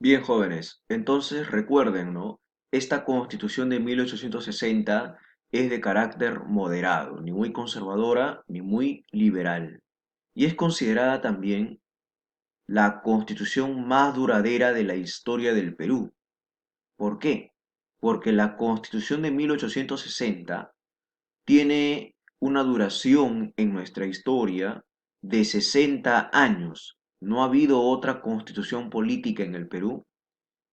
Bien, jóvenes, entonces recuerden, ¿no? Esta Constitución de 1860 es de carácter moderado, ni muy conservadora ni muy liberal. Y es considerada también la Constitución más duradera de la historia del Perú. ¿Por qué? Porque la Constitución de 1860 tiene una duración en nuestra historia de 60 años. No ha habido otra constitución política en el Perú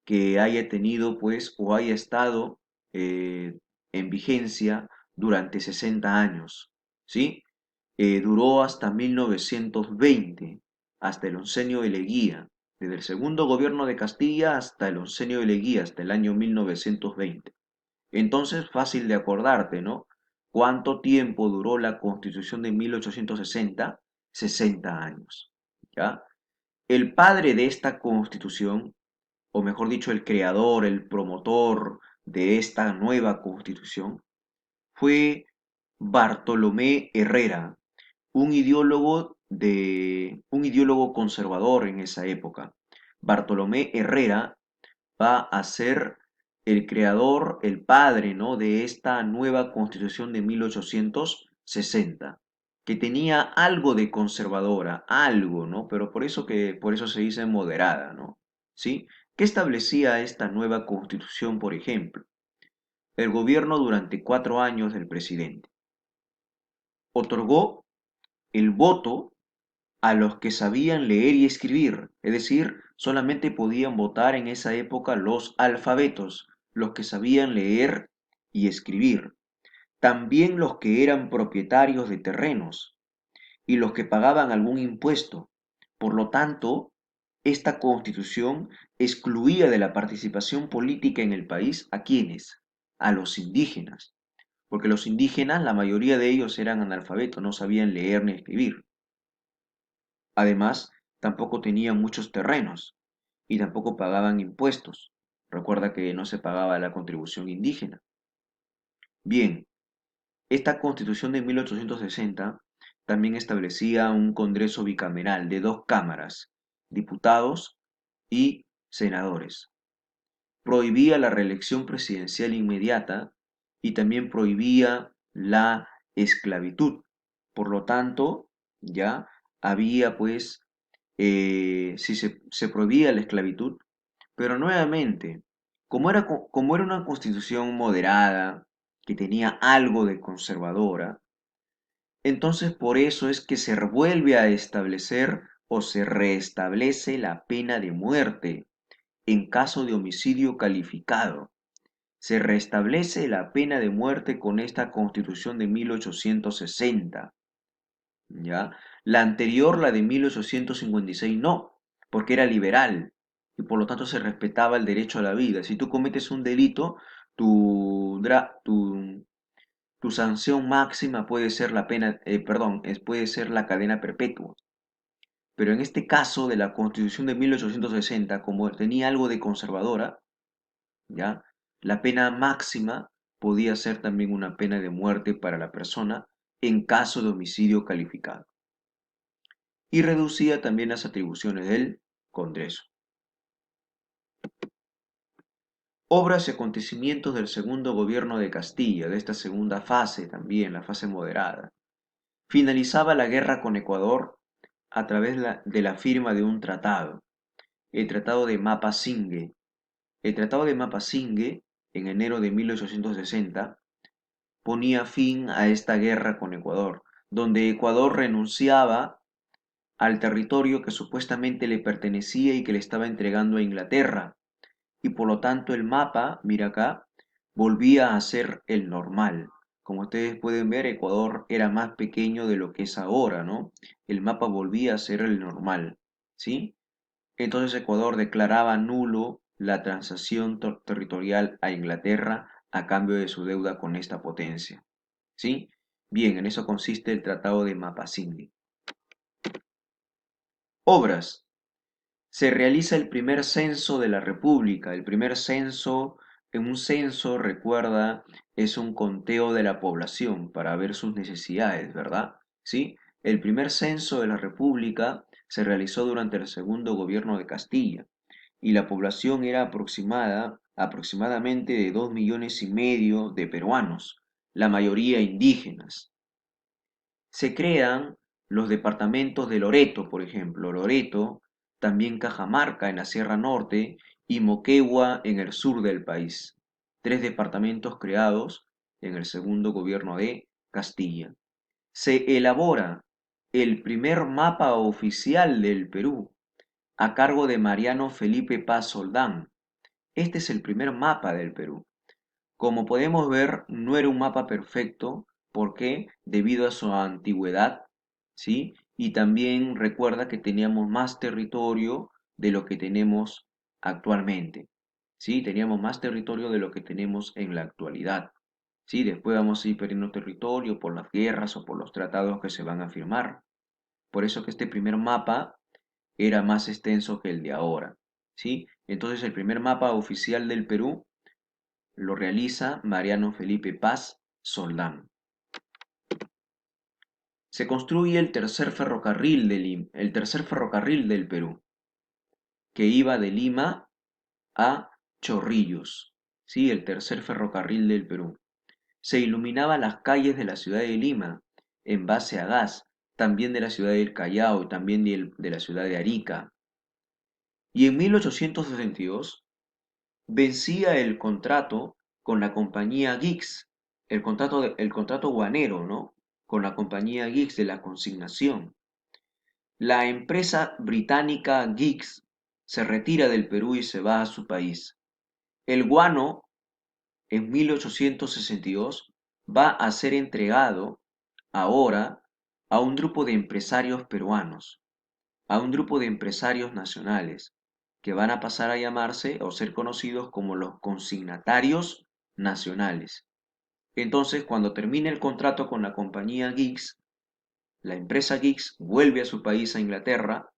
que haya tenido, pues, o haya estado en vigencia durante 60 años, ¿sí? Duró hasta 1920, hasta el oncenio de Leguía, desde el segundo gobierno de Castilla hasta el oncenio de Leguía, hasta el año 1920. Entonces, fácil de acordarte, ¿no? ¿Cuánto tiempo duró la Constitución de 1860? 60 años, ¿ya? El padre de esta Constitución, o mejor dicho, el creador, el promotor de esta nueva constitución, fue Bartolomé Herrera, un ideólogo conservador en esa época. Bartolomé Herrera va a ser el creador, el padre, ¿no?, de esta nueva constitución de 1860, que tenía algo de conservadora, algo, ¿no? Pero por eso se dice moderada, ¿no? ¿Sí? ¿Qué establecía esta nueva constitución, por ejemplo? El gobierno durante 4 años del presidente. Otorgó el voto a los que sabían leer y escribir, es decir, solamente podían votar en esa época los alfabetos, los que sabían leer y escribir, también los que eran propietarios de terrenos y los que pagaban algún impuesto. Por lo tanto, esta constitución excluía de la participación política en el país a quienes, a los indígenas, porque los indígenas, la mayoría de ellos eran analfabetos, no sabían leer ni escribir. Además, tampoco tenían muchos terrenos y tampoco pagaban impuestos. Recuerda que no se pagaba la contribución indígena. Bien, esta constitución de 1860 también establecía un Congreso bicameral de dos cámaras, diputados y senadores. Prohibía la reelección presidencial inmediata y también prohibía la esclavitud. Por lo tanto, ya había pues, si se prohibía la esclavitud, pero nuevamente, como era una constitución moderada, que tenía algo de conservadora, entonces por eso es que se vuelve a establecer o se reestablece la pena de muerte en caso de homicidio calificado. Se restablece la pena de muerte con esta Constitución de 1860, ¿ya? La anterior, la de 1856, no, porque era liberal y por lo tanto se respetaba el derecho a la vida. Si tú cometes un delito, tu, tu sanción máxima puede ser la pena, perdón, puede ser la cadena perpetua. Pero en este caso de la Constitución de 1860, como tenía algo de conservadora, ¿ya? La pena máxima podía ser también una pena de muerte para la persona en caso de homicidio calificado. Y reducía también las atribuciones del Congreso. Obras y acontecimientos del segundo gobierno de Castilla, de esta segunda fase también, la fase moderada. Finalizaba la guerra con Ecuador a través de la firma de un tratado, el Tratado de Mapasingue. El Tratado de Mapasingue, en enero de 1860, ponía fin a esta guerra con Ecuador, donde Ecuador renunciaba al territorio que supuestamente le pertenecía y que le estaba entregando a Inglaterra, y por lo tanto el mapa, mira acá, volvía a ser el normal. Como ustedes pueden ver, Ecuador era más pequeño de lo que es ahora, ¿no? El mapa volvía a ser el normal, ¿sí? Entonces Ecuador declaraba nulo la transacción territorial a Inglaterra a cambio de su deuda con esta potencia. ¿Sí? Bien, en eso consiste el Tratado de Mapasinghe. Obras. Se realiza el primer censo de la República. El primer censo, en un censo, recuerda, es un conteo de la población para ver sus necesidades, ¿verdad? ¿Sí? El primer censo de la República se realizó durante el segundo gobierno de Castilla. y la población era aproximadamente de 2,5 millones de peruanos, la mayoría indígenas. Se crean los departamentos de Loreto, por ejemplo, Loreto, también Cajamarca en la Sierra Norte y Moquegua en el sur del país. Tres departamentos creados en el segundo gobierno de Castilla. Se elabora el primer mapa oficial del Perú a cargo de Mariano Felipe Paz Soldán. Este es el primer mapa del Perú. Como podemos ver, no era un mapa perfecto, ¿por qué? Debido a su antigüedad, ¿sí? Y también recuerda que teníamos más territorio de lo que tenemos actualmente, ¿sí? Teníamos más territorio de lo que tenemos en la actualidad, ¿sí? Después vamos a ir perdiendo territorio por las guerras o por los tratados que se van a firmar. Por eso que este primer mapa era más extenso que el de ahora, ¿sí? Entonces el primer mapa oficial del Perú lo realiza Mariano Felipe Paz Soldán. Se construye el tercer ferrocarril del Perú, que iba de Lima a Chorrillos, ¿sí? El tercer ferrocarril del Perú. Se iluminaban las calles de la ciudad de Lima en base a gas, también de la ciudad del Callao y también de la ciudad de Arica. Y en 1862 vencía el contrato con la compañía Gix, el contrato guanero, ¿no? Con la compañía Gix de la consignación. La empresa británica Gix se retira del Perú y se va a su país. El guano, en 1862, va a ser entregado ahora a un grupo de empresarios peruanos, a un grupo de empresarios nacionales, que van a pasar a llamarse o ser conocidos como los consignatarios nacionales. Entonces, cuando termine el contrato con la compañía Gix, la empresa Gix vuelve a su país, a Inglaterra,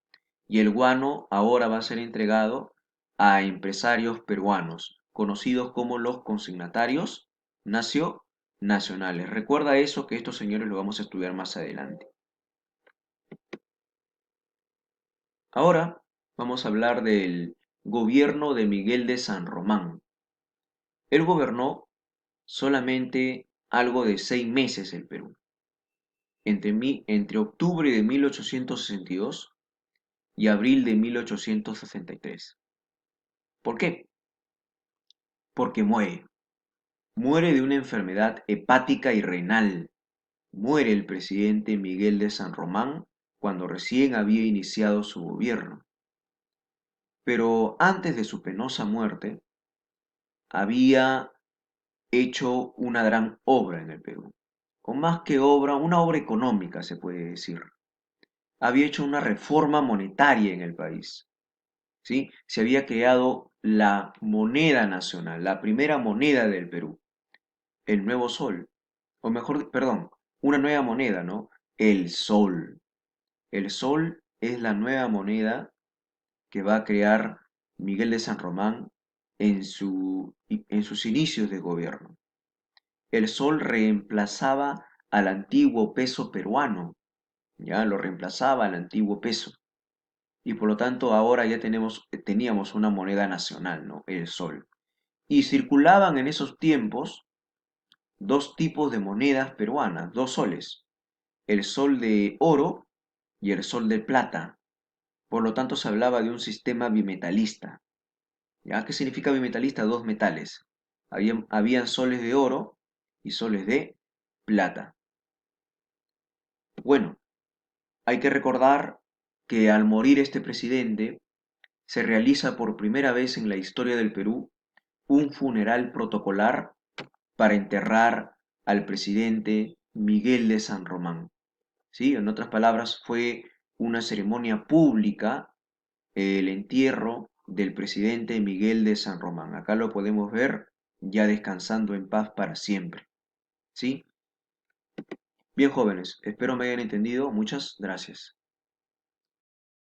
y el guano ahora va a ser entregado a empresarios peruanos, conocidos como los consignatarios nacionales. Recuerda eso, que estos señores lo vamos a estudiar más adelante. Ahora vamos a hablar del gobierno de Miguel de San Román. Él gobernó solamente algo de 6 meses el Perú, entre octubre de 1862 y abril de 1863. ¿Por qué? Porque muere. Muere de una enfermedad hepática y renal. Muere el presidente Miguel de San Román cuando recién había iniciado su gobierno. Pero antes de su penosa muerte, había hecho una gran obra en el Perú. O más que obra, una obra económica se puede decir. Había hecho una reforma monetaria en el país, ¿sí? Se había creado la moneda nacional, la primera moneda del Perú, el nuevo sol, o mejor, perdón, una nueva moneda, ¿no? El sol. El sol es la nueva moneda que va a crear Miguel de San Román en sus inicios de gobierno. El sol reemplazaba al antiguo peso peruano, ya lo reemplazaba al antiguo peso. Y por lo tanto ahora ya teníamos una moneda nacional, ¿no? El sol. Y circulaban en esos tiempos dos tipos de monedas peruanas, dos soles, el sol de oro y el sol de plata. Por lo tanto se hablaba de un sistema bimetalista. ¿Ya? ¿Qué significa bimetalista? Dos metales. Habían soles de oro y soles de plata. Bueno, hay que recordar que al morir este presidente, se realiza por primera vez en la historia del Perú un funeral protocolar para enterrar al presidente Miguel de San Román. ¿Sí? En otras palabras, fue una ceremonia pública el entierro del presidente Miguel de San Román. Acá lo podemos ver ya descansando en paz para siempre. ¿Sí? Bien, jóvenes, espero me hayan entendido. Muchas gracias.